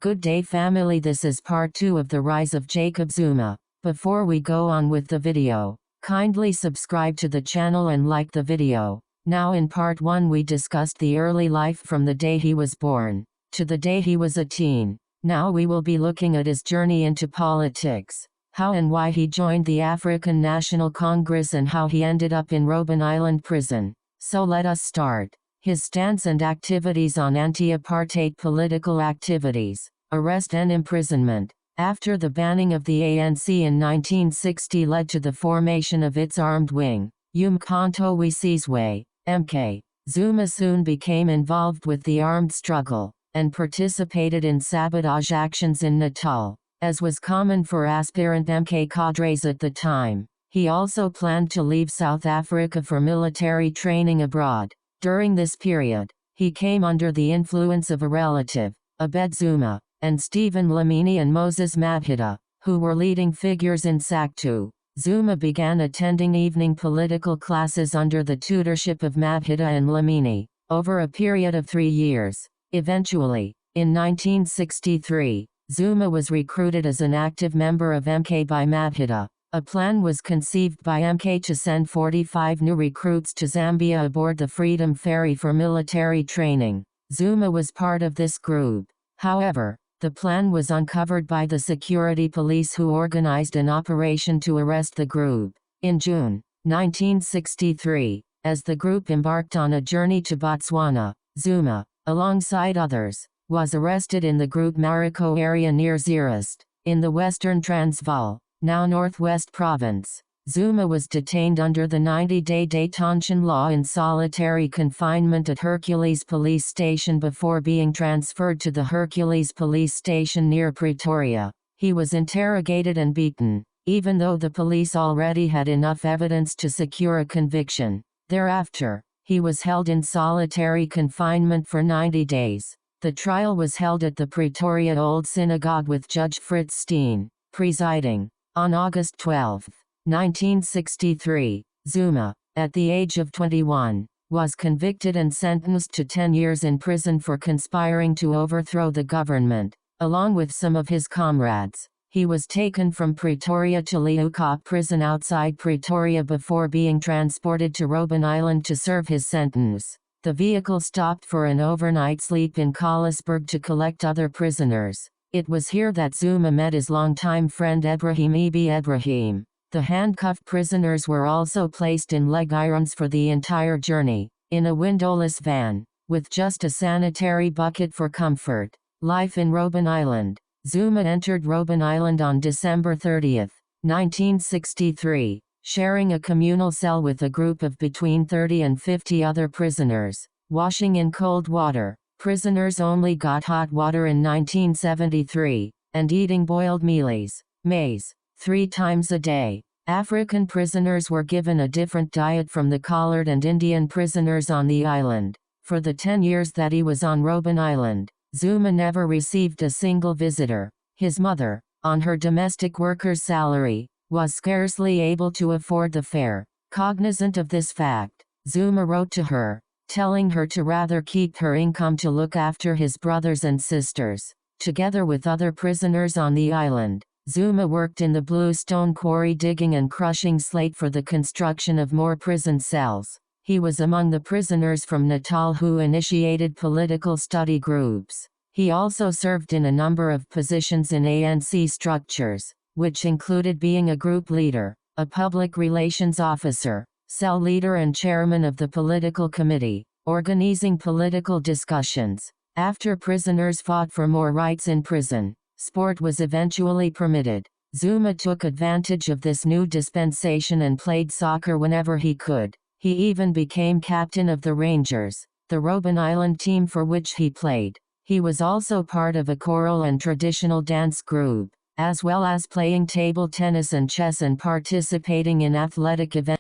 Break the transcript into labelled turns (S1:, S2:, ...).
S1: Good day family, this is part 2 of the rise of Jacob Zuma. Before we go on with the video, kindly subscribe to the channel and like the video. Now in part 1 we discussed the early life from the day he was born to the day he was a teen. Now we will be looking at his journey into politics, how and why he joined the African National Congress and how he ended up in Robben Island prison. So let us start. His stance and activities on anti-apartheid political activities, arrest and imprisonment. After the banning of the ANC in 1960 led to the formation of its armed wing, Umkhonto we Sizwe, MK. Zuma soon became involved with the armed struggle, and participated in sabotage actions in Natal, as was common for aspirant MK cadres at the time. He also planned to leave South Africa for military training abroad. During this period, he came under the influence of a relative, Abed Zuma, and Stephen Lamini and Moses Mabhida, who were leading figures in SACTU. Zuma began attending evening political classes under the tutorship of Mabhida and Lamini, over a period of 3 years. Eventually, in 1963, Zuma was recruited as an active member of MK by Mabhida. A plan was conceived by MK to send 45 new recruits to Zambia aboard the Freedom Ferry for military training. Zuma was part of this group. However, the plan was uncovered by the security police who organized an operation to arrest the group. In June 1963, as the group embarked on a journey to Botswana, Zuma, alongside others, was arrested in the Group Mariko area near Zeerust, in the Western Transvaal, now Northwest Province. Zuma was detained under the 90-day detention law in solitary confinement at Hercules Police Station before being transferred to the Hercules Police Station near Pretoria. He was interrogated and beaten, even though the police already had enough evidence to secure a conviction. Thereafter, he was held in solitary confinement for 90 days. The trial was held at the Pretoria Old Synagogue with Judge Fritz Steen presiding. On August 12, 1963, Zuma, at the age of 21, was convicted and sentenced to 10 years in prison for conspiring to overthrow the government. Along with some of his comrades, he was taken from Pretoria to Leeuwkop prison outside Pretoria before being transported to Robben Island to serve his sentence. The vehicle stopped for an overnight sleep in Colliesburg to collect other prisoners. It was here that Zuma met his longtime friend Ebrahim Ebrahim. The handcuffed prisoners were also placed in leg irons for the entire journey, in a windowless van, with just a sanitary bucket for comfort. Life in Robben Island. Zuma entered Robben Island on December 30, 1963, sharing a communal cell with a group of between 30 and 50 other prisoners, washing in cold water. Prisoners only got hot water in 1973, and eating boiled mealies, maize, 3 times a day. African prisoners were given a different diet from the collared and Indian prisoners on the island. For the 10 years that he was on Robben Island, Zuma never received a single visitor. His mother, on her domestic worker's salary, was scarcely able to afford the fare. Cognizant of this fact, Zuma wrote to her, telling her to rather keep her income to look after his brothers and sisters. Together with other prisoners on the island, Zuma worked in the bluestone quarry digging and crushing slate for the construction of more prison cells. He was among the prisoners from Natal who initiated political study groups. He also served in a number of positions in ANC structures, which included being a group leader, a public relations officer, cell leader and chairman of the political committee, organizing political discussions. After prisoners fought for more rights in prison, sport was eventually permitted. Zuma took advantage of this new dispensation and played soccer whenever he could. He even became captain of the Rangers, the Robben Island team for which he played. He was also part of a choral and traditional dance group, as well as playing table tennis and chess and participating in athletic events.